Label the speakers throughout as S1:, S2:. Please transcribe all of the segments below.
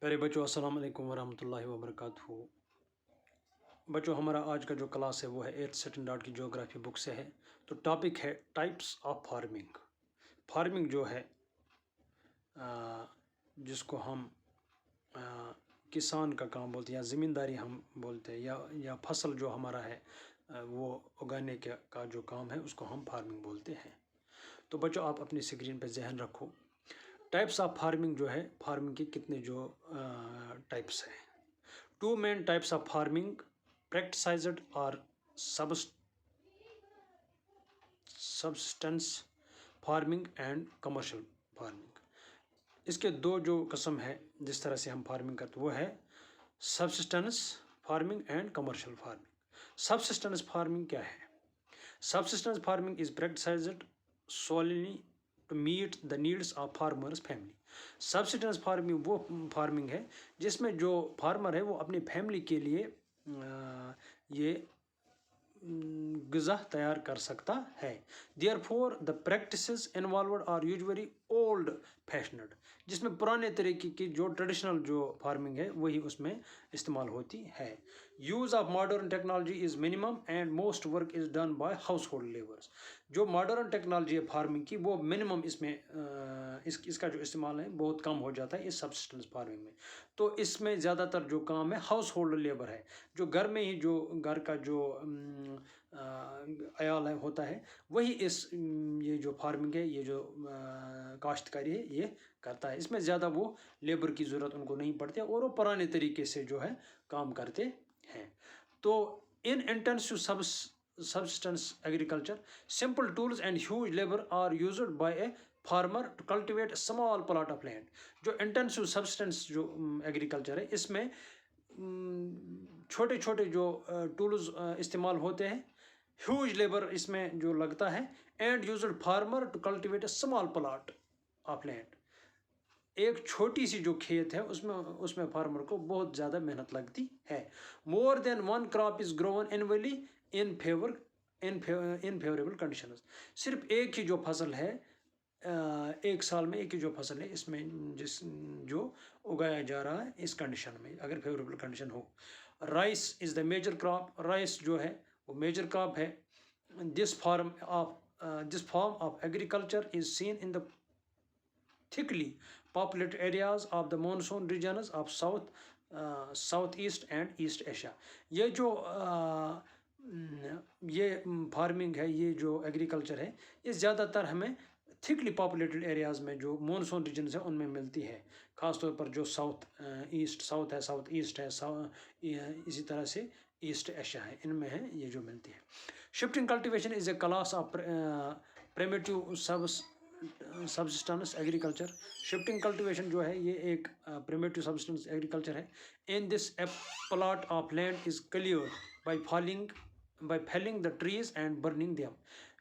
S1: پیارے بچوں، السلام علیکم ورحمۃ اللہ وبرکاتہ۔ بچوں، ہمارا آج کا جو کلاس ہے وہ ہے 8th اسٹینڈرڈ کی جغرافی بک سے ہے۔ تو ٹاپک ہے ٹائپس آف فارمنگ۔ فارمنگ جو ہے جس کو ہم کسان کا کام بولتے ہیں یا زمینداری ہم بولتے ہیں یا فصل جو ہمارا ہے وہ اگانے کا جو کام ہے اس کو ہم فارمنگ بولتے ہیں۔ تو بچوں، آپ اپنی اسکرین پہ ذہن رکھو، ٹائپس آف فارمنگ جو ہے، فارمنگ کے کتنے جو ٹائپس ہیں۔ 2 main types of farming: practiced or subsistence farming and commercial farming۔ اس کے دو جو قسم ہے جس طرح سے ہم فارمنگ کرتے وہ ہے subsistence farming and commercial farming. Subsistence farming کیا ہے؟ Subsistence farming is practiced solely to meet the needs of farmers family۔ Subsistence farming وہ فارمنگ ہے جس میں جو فارمر ہے وہ اپنی فیملی کے لیے یہ غذا تیار کر سکتا ہے۔ Therefore the practices involved are usually old fashioned۔ جس میں پرانے طریقے کی جو ٹریڈیشنل جو فارمنگ ہے وہی اس میں استعمال ہوتی ہے۔ Use of modern technology is minimum and most work is done by household laborers۔ جو ماڈرن ٹیکنالوجی ہے فارمنگ کی وہ منیمم اس میں اس کا جو استعمال ہے بہت کم ہو جاتا ہے اس سبسسٹنس فارمنگ میں۔ تو اس میں زیادہ تر جو کام ہے ہاؤس ہولڈ لیبر ہے، جو گھر میں ہی جو گھر کا جو عیال ہوتا ہے وہی یہ جو فارمنگ ہے، یہ جو کاشتکاری ہے یہ کرتا ہے۔ اس میں زیادہ وہ لیبر کی ضرورت ان کو نہیں پڑتی اور وہ پرانے طریقے سے جو ہے کام کرتے ہیں۔ تو ان intensive subsistence agriculture, simple tools and huge labor are used by a farmer to cultivate a small plot of land۔ جو انٹینسو سبسٹنس جو ایگریکلچر ہے اس میں چھوٹے چھوٹے جو ٹولز استعمال ہوتے ہیں، ہیوج لیبر اس میں جو لگتا ہے، and used farmer to cultivate a small plot of land. ایک چھوٹی سی جو کھیت ہے اس میں فارمر کو بہت زیادہ محنت لگتی ہے۔ مور دین ون کراپ از گرون اینولی ان فیوریبل کنڈیشنز۔ صرف ایک ہی جو فصل ہے، ایک سال میں ایک ہی جو فصل ہے اس میں جو اگایا جا رہا ہے اس کنڈیشن میں اگر فیوریبل کنڈیشن ہو۔ Rice is the major crop. Rice جو ہے وہ میجر کراپ ہے۔ This form of agriculture is seen in the thickly populated areas of the monsoon regions of south east and east Asia۔ یہ جو یہ farming ہے، یہ جو ایگریکلچر ہے یہ زیادہ تر ہمیں تھکلی پاپولیٹڈ ایریاز میں جو مونسون ریجنز ہیں ان میں ملتی ہے، خاص طور پر جو ساؤتھ ہے، ساؤتھ ایسٹ ہے، اسی طرح سے ایسٹ ایشیا ہے، ان میں ہے یہ جو ملتی ہے۔ Shifting cultivation is a class of primitive subsistence agriculture. Shifting cultivation جو ہے یہ ایک پریمیٹیو سبسسٹنس ایگریکلچر ہے۔ In this a plot of land is cleared by felling the trees and burning them.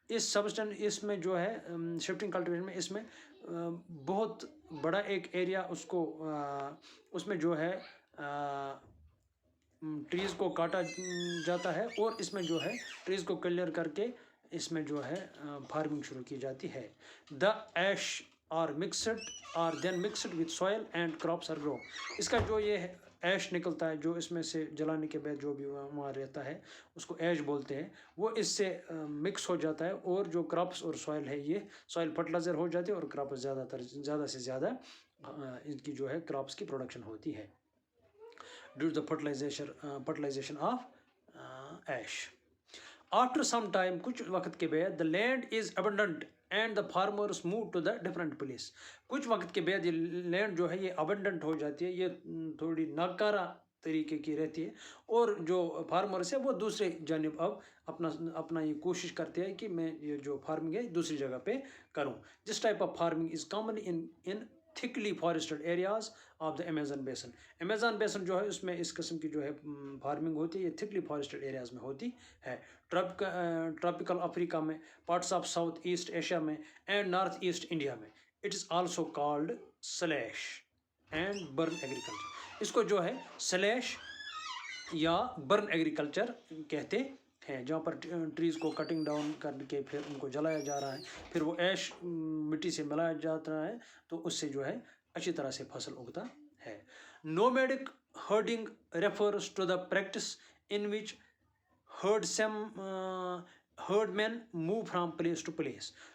S1: اس میں جو ہے شفٹنگ کلٹیویشن میں اس میں بہت بڑا ایک ایریا اس میں جو ہے ٹریز کو کاٹا جاتا ہے اور اس میں جو ہے ٹریز کو کلیئر کر کے اس میں جو ہے فارمنگ شروع کی جاتی ہے۔ The ash are then mixed with soil and crops are grow. اس کا جو یہ ایش نکلتا ہے جو اس میں سے جلانے کے بعد جو بھی وہاں رہتا ہے اس کو ایش بولتے ہیں، وہ اس سے مکس ہو جاتا ہے اور جو کراپس اور سوئل ہے یہ سوئل فرٹیلائزر ہو جاتے ہیں اور کراپس زیادہ سے زیادہ ان کی جو ہے کراپس کی پروڈکشن ہوتی ہے due to the fertilization of ash. After some time, کچھ وقت کے بعد، the land is abandoned and the farmers move to the different place. کچھ وقت کے بعد یہ لینڈ جو ہے یہ ابنڈنٹ ہو جاتی ہے، یہ تھوڑی ناکارہ طریقے کی رہتی ہے اور جو فارمرس ہے وہ دوسرے جانب اب اپنا یہ کوشش کرتے ہیں کہ میں یہ جو فارمنگ ہے دوسری جگہ پہ کروں۔ This type of farming is common in thickly forested areas of the Amazon basin. Amazon basin جو ہے اس میں اس قسم کی جو ہے فارمنگ ہوتی ہے، یہ تھکلی فارسٹڈ ایریاز میں ہوتی ہے۔ ٹراپیکل افریقہ میں، parts of south east Asia میں اینڈ نارتھ ایسٹ انڈیا میں۔ It is also called slash and burn agriculture. اس کو جو ہے سلیش یا برن ایگریکلچر کہتے ہیں، جہاں پر ٹریز کو کٹنگ ڈاؤن کر کے پھر ان کو جلایا جا رہا ہے، پھر وہ ایش مٹی سے ملایا جاتا ہے تو اس سے جو ہے اچھی طرح سے فصل اگتا ہے۔ Nomadic herding refers to the practice in which herdmen move from place to place.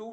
S1: 2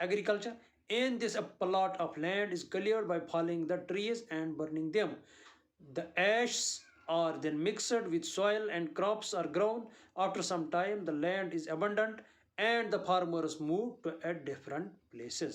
S1: agriculture. In this, a plot of land is cleared by falling the trees and burning them. The ashes are then mixed with soil and crops are grown. After some time, the land is abandoned and the farmers move to at different places.